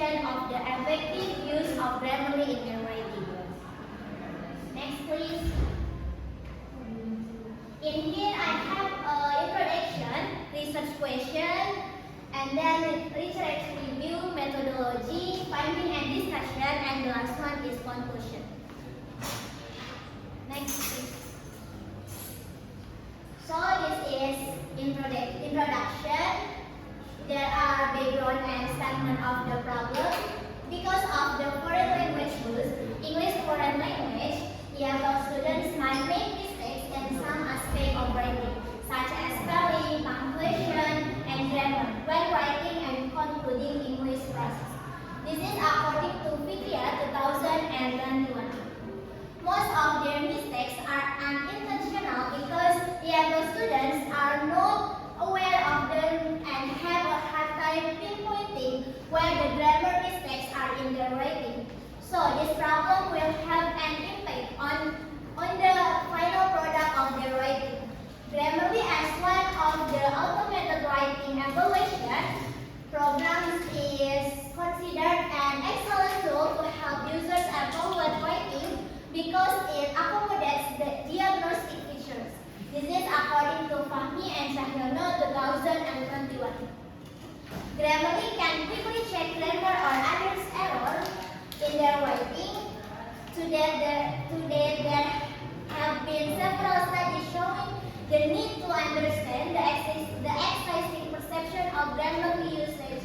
definition of the effective use of Grammarly in your writing. Next, please. In here, I have introduction, research question, and then research review, methodology, finding and discussion, and the last one is conclusion. Next, please. So this is introduction. There are background and statement of the problem. Because of the foreign language use, English foreign language, young students might make mistakes in some aspect of writing, such as spelling, punctuation, and grammar, when writing and concluding English process. This is according to Fitria 2021. Most of their mistakes are unintentional because young students are not aware of them and have a hard time pinpointing where the grammar mistakes are in their writing. So this problem will have an impact on the final product of their writing. Grammarly, as one of the automated writing evaluation programs, is considered an excellent tool to help users evaluate writing because it accommodates the diagnostic features. This is according to Fahmi and Cahyono 2021. Grammarly can quickly check grammar or others errors in their writing. Today there have been several studies showing the need to understand the existing perception of Grammarly usage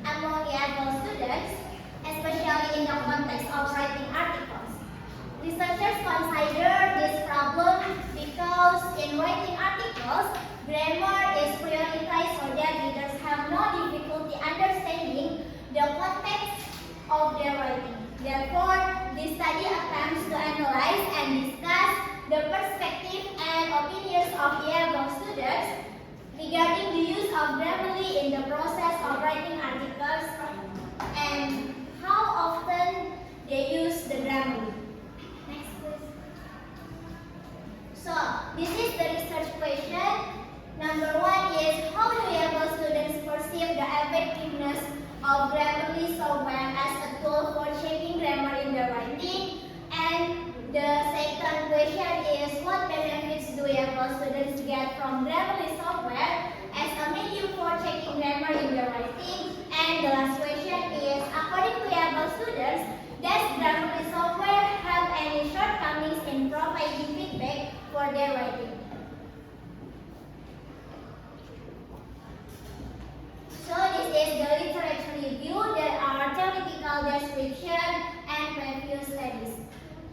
among young students, especially in the context of writing articles. Researchers consider this problem because in writing articles, grammar is prioritized so that readers have no difficulty understanding the context of their writing. Therefore, this study attempts to analyze and discuss the perspective and opinions of young students regarding the use of Grammarly in the process of writing articles and how often they use the Grammarly. Next, please. So, this is the research question. Number 1 is, how do young students perceive the effectiveness of Grammarly software as a tool for checking grammar in their writing? And the second question is, what benefits do young students get from Grammarly software as a medium for checking grammar in their writing? And the last question is, according to young students, does Grammarly software have any shortcomings in providing feedback for their writing? So this is the literature review. There are theoretical description and previous studies.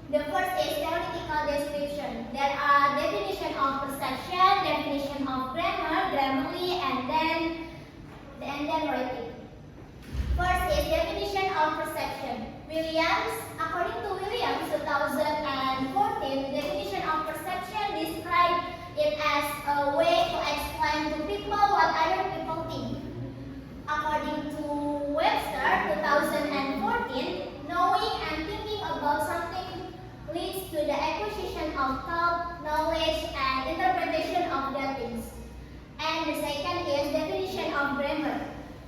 The first is theoretical description. There are definition of perception, definition of grammar, Grammarly, and then writing. First is definition of perception. According to Williams 2014, definition of perception describes it as a way to explain to people what other people think. According to Webster 2014, knowing and thinking about something leads to the acquisition of thought, knowledge, and interpretation of the things. And the second is definition of grammar.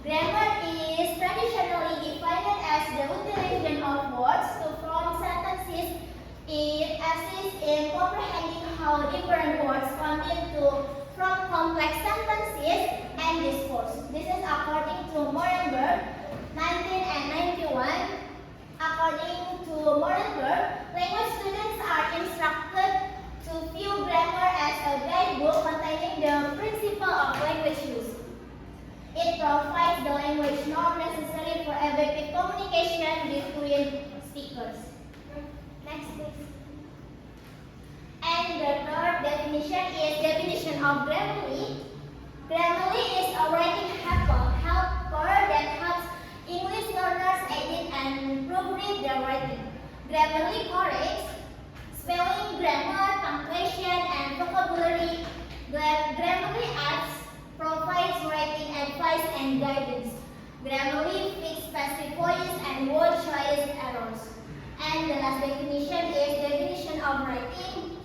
Grammar is traditionally defined as the utilization of words to form sentences. It assists in comprehending how different words come into from complex sentences and discourse. This is according to Morenberg, 1991. According to Morenberg, language students are instructed to view grammar as a guidebook containing the principle of language use. It provides the language norm necessary for effective communication between speakers. Next, please. And the third definition is definition of Grammarly. Grammarly is a writing helper that helps English learners edit and proofread their writing. Grammarly corrects spelling, grammar, punctuation, and vocabulary. Grammarly apps provides writing advice and guidance. Grammarly fixes specific voice and word choice errors. And the last definition is definition of writing.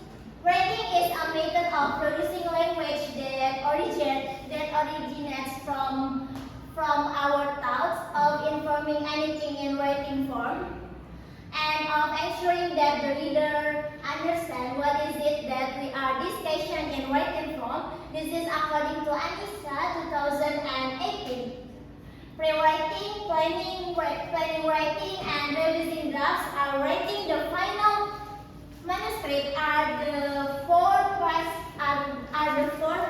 Writing is a method of producing language that originates from our thoughts of information forming anything in writing form, and of ensuring that the reader understands what is it that we are discussing in writing form. This is according to ANISA 2018. Pre-writing, planning writing, and revising drafts are writing the final manuscript are the four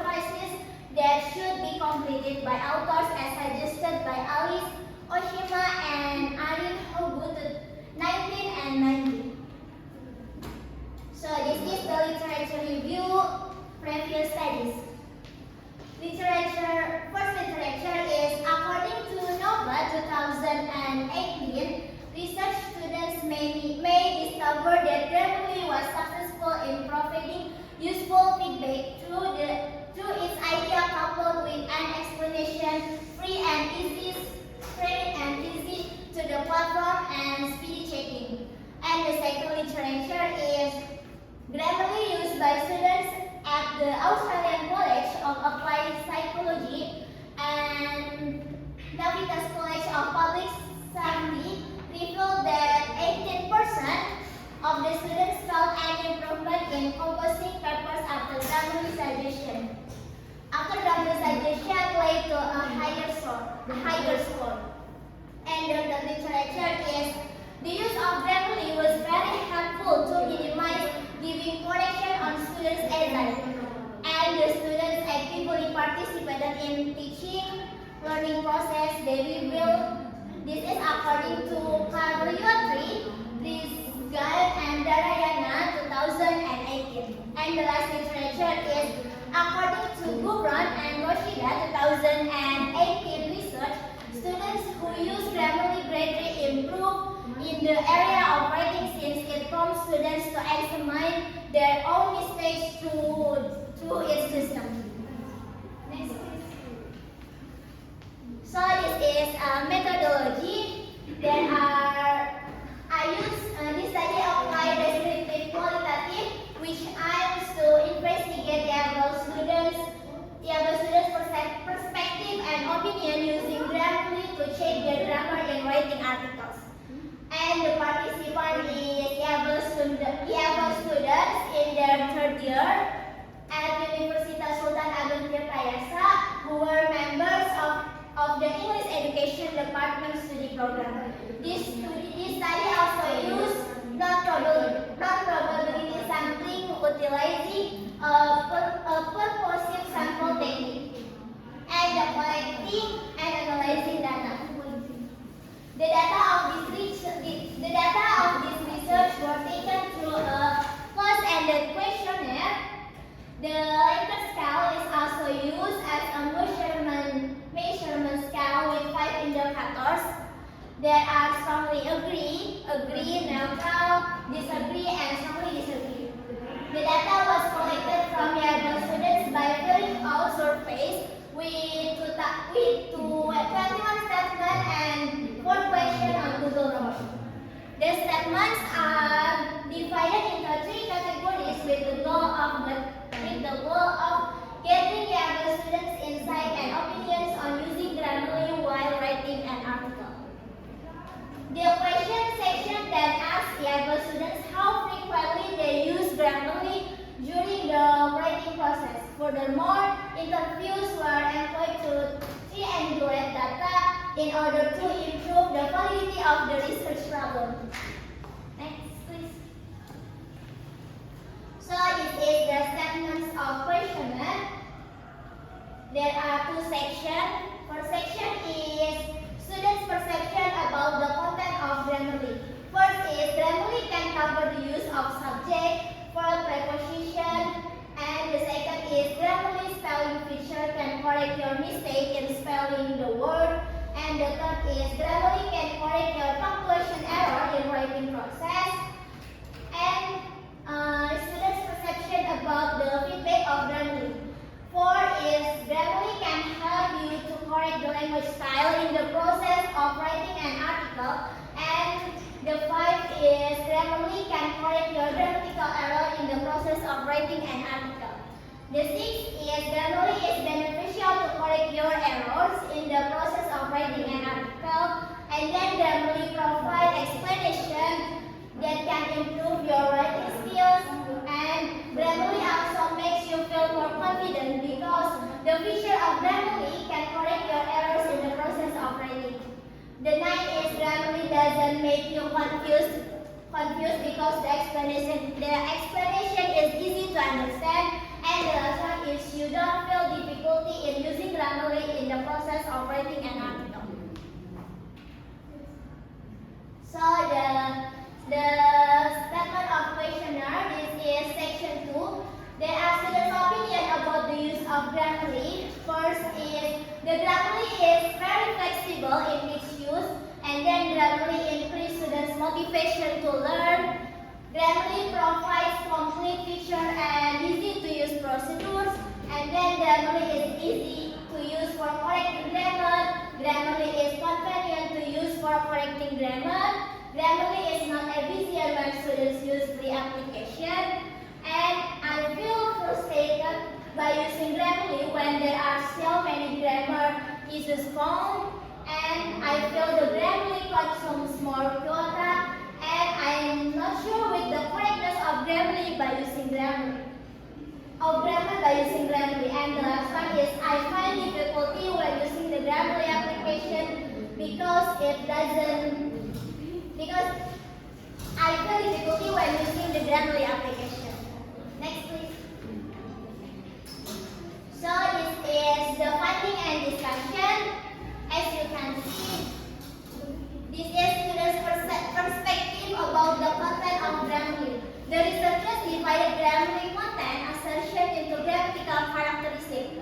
phases that should be completed by authors as suggested by Alice Oshima and Arin Hogu 19 and 19. So this is the literature review previous studies. First literature is according to NOVA 2018. Research students may discover that Grammarly was successful in providing useful feedback through its idea coupled with an explanation free and easy to the platform and speedy checking. And the second literature is Grammarly used by students at the Australian College of Applied Psychology and Navitas College of Public Safety revealed that 18% of the students felt an improvement in composing papers after Grammarly suggestion. After Grammarly suggestion led to a higher score. And the literature is the use of Grammarly was very helpful to minimize giving correction on students' anxiety. And the students actively participated in teaching learning process. They revealed this is according to Khoirunnisa, and Darayana 2018. And the last literature is according to Gubran and Roshida 2018 research. Students who use Grammarly greatly improve in the area of writing since it prompts students to examine their own mistakes through its system. Next, please. So this is a methodology. I use this study applied descriptive qualitative, which aims to investigate the students' perspective and opinion using Grammarly to check their grammar in writing articles. And the participant is Yabal students in their third year at Universitas Sultan Ageng Tirtayasa, who were members of the English Education Department study program. This study also used non-probability sampling utilizing a purposive sample technique and the collecting and analyzing data. The data of this research were taken through a closed-ended questionnaire. The Likert scale is also used as a measurement scale with 5 indicators. There are strongly agree, neutral, disagree, and strongly disagree. The data was collected from Yale students by filling out surveys with 21 statements and 4 questions on Google Forms. The statements are divided into 3 categories with the goal of gathering Yale students' insight and opinions on using Grammarly while writing an article. The question section then asks Yale students how frequently they use Grammarly during the writing process. Furthermore, interviews were employed to triangulate data in order to improve the validity of the research problem. Next, please. So this is the statements of questionnaire. There are 2 sections. First section is students' perception about the content of Grammarly. First is Grammarly can cover the use of subject, verb, preposition, and the second is Grammarly spelling feature can correct your mistake in spelling the word, and the third is Grammarly can correct your punctuation error in writing process. And students' perception about the feedback of Grammarly. 4 is Grammarly can help you to correct the language style in the process of writing an article, and the 5 is Grammarly can correct your grammatical error in the process of writing an article. The 6 is Grammarly is beneficial to correct your errors in the process of writing an article, and then doesn't make you confused because the explanation is easy to understand, and the last one is you don't feel difficulty in using Grammarly in the process of writing an article. So the statement of questionnaire, this is section 2. There are students' opinion about the use of Grammarly. First is the Grammarly is very flexible in its use, and then Grammarly increases students' motivation to learn. Grammarly provides complete picture and easy to use procedures, and then Grammarly is easy to use for correcting grammar. Grammarly is convenient to use for correcting grammar. Grammarly is not efficient when students use free application. And I feel frustrated by using Grammarly when there are so many grammar issues found, and I feel the Grammarly consumes more quota, and I am not sure with the correctness of Grammarly by using Grammarly. And the last one is I find difficulty when using the Grammarly application because I feel difficulty when using the Grammarly application. Next, please. So this is the finding and discussion. As you can see, this is students' perspective about the content of Grammarly. The researchers divided Grammarly content assertion into grammatical characteristics,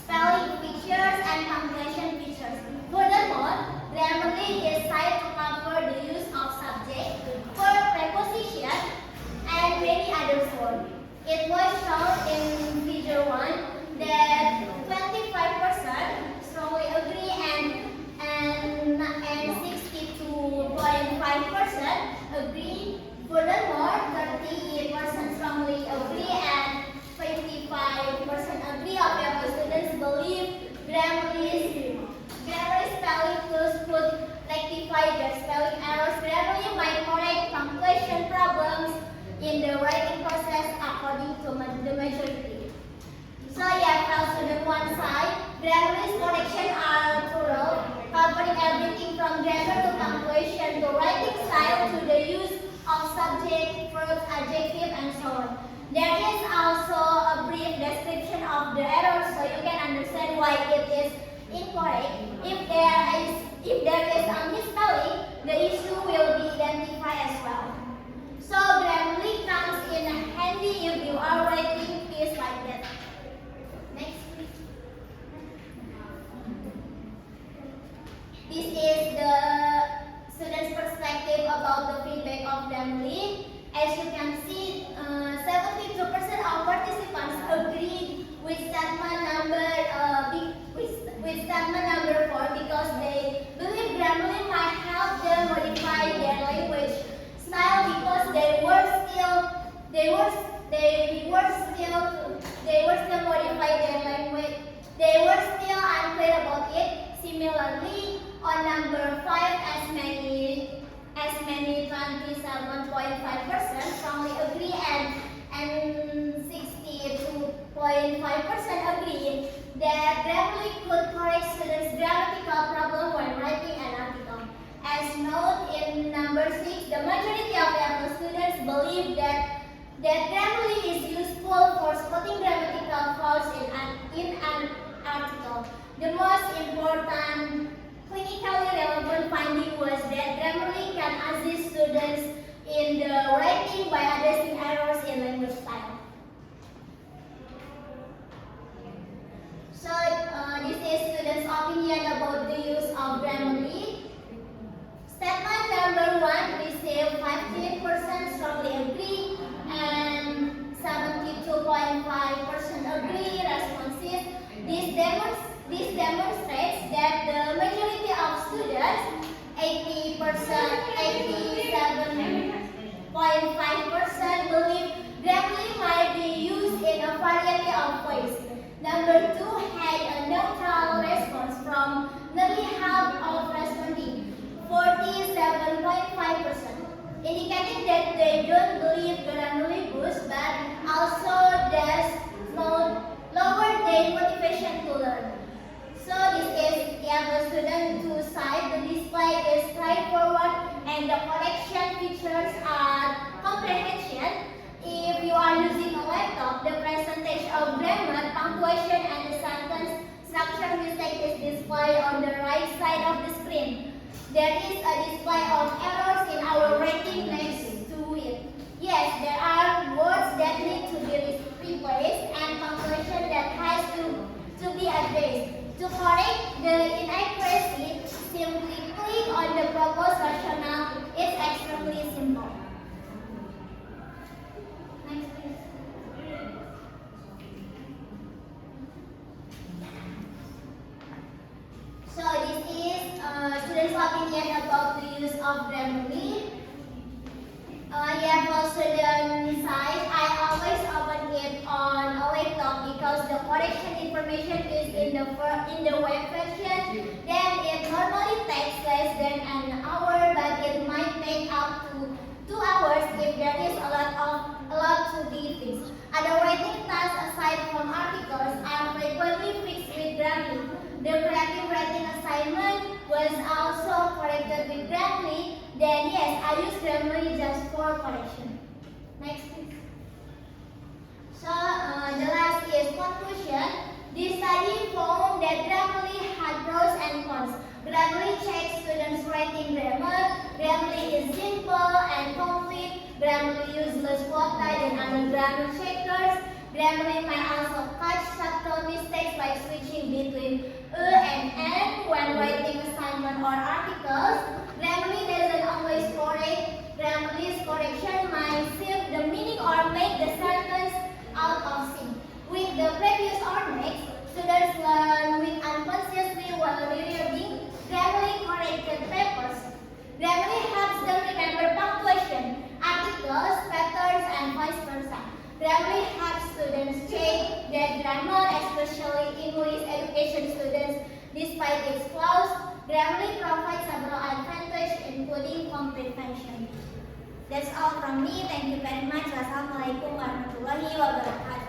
spelling features, and punctuation features. Furthermore, Grammarly is decided to cover the use of subject, verb, preposition, and many other words. It was shown in figure 1 that 25% strongly agree and 62.5% agree. Furthermore, 38% strongly agree and 25% agree of your students believe Grammarly spelling tools could rectify their spelling errors. Grammarly might correct punctuation problems in the writing process according to the majority. So you have student one side. Grammarly's correction are thorough, covering everything from grammar to punctuation to writing style to the use of subject, verbs, adjective, and so on. There is also a brief description of the errors so you can understand why it is incorrect. If there is a misspelling, the issue will be identified as well. So Grammarly comes in handy if you are writing piece like that. Next, please. This is the students' perspective about the feedback of Grammarly. As you can see, 72% of participants agreed with statement number 4 because they believe Grammarly might help them modify their language style because they were still modify their language. They were still unclear about it. Similarly, on number 5, as many 27.5% strongly agree and 62.5% agree that Grammarly could correct students' grammatical problem when writing an article. As noted in number 6, the majority of Apple students believe that Grammarly is useful for spotting grammatical faults in an article. The most important clinically relevant finding was that Grammarly can assist students in the writing by addressing errors in language style. So this is students' opinion about the use of Grammarly. Statement number 1 received 15% strongly agree and 72.5% agree responses. This demonstrates that the majority of students, 87.5% believe Grammarly might be used in a variety of ways. Number 2 had a neutral response from nearly half of responding, 47.5%, indicating that they don't believe Grammarly boosts, but also does lower their motivation to learn. So this is, you have a student to side. The display is straightforward of grammar, punctuation, and the sentence structure mistake is displayed on the right side of the screen. There is a display of errors in our rating next to it. Yes, there are words that need to be replaced and punctuation that has to be addressed. To correct the inaccuracy, simply click on the proposed rationale. It's extremely simple. Next, please. So this is students' opinion about the use of Grammarly. Yeah, for student side, I always open it on a laptop because the correction information is in the web version. Then it normally takes less than an hour, but it might take up to 2 hours if there is a lot to be fixed. Other writing tasks aside from articles are frequently fixed with Grammarly. The creative writing assignment was also corrected with Grammarly. Then yes, I use Grammarly just for correction. Next, please. So the last is conclusion. This study found that Grammarly had pros and cons. Grammarly checks students' writing grammar. Grammarly is simple and complete. Grammarly useless quota than other grammar checkers. Grammarly might also catch subtle mistakes like switching between and n when writing assignment or articles. Grammarly doesn't always correct. Grammarly's correction might shift the meaning or make the sentence out of sync. With the previous or next, students learn with unconsciously while reading Grammarly corrected papers. Grammarly helps them remember punctuation, articles, patterns, and vice versa. Grammarly helps students check their grammar, especially English education students, despite its flaws. Grammarly provides several advantages, including comprehension. That's all from me. Thank you very much. Wassalamualaikum warahmatullahi wabarakatuh.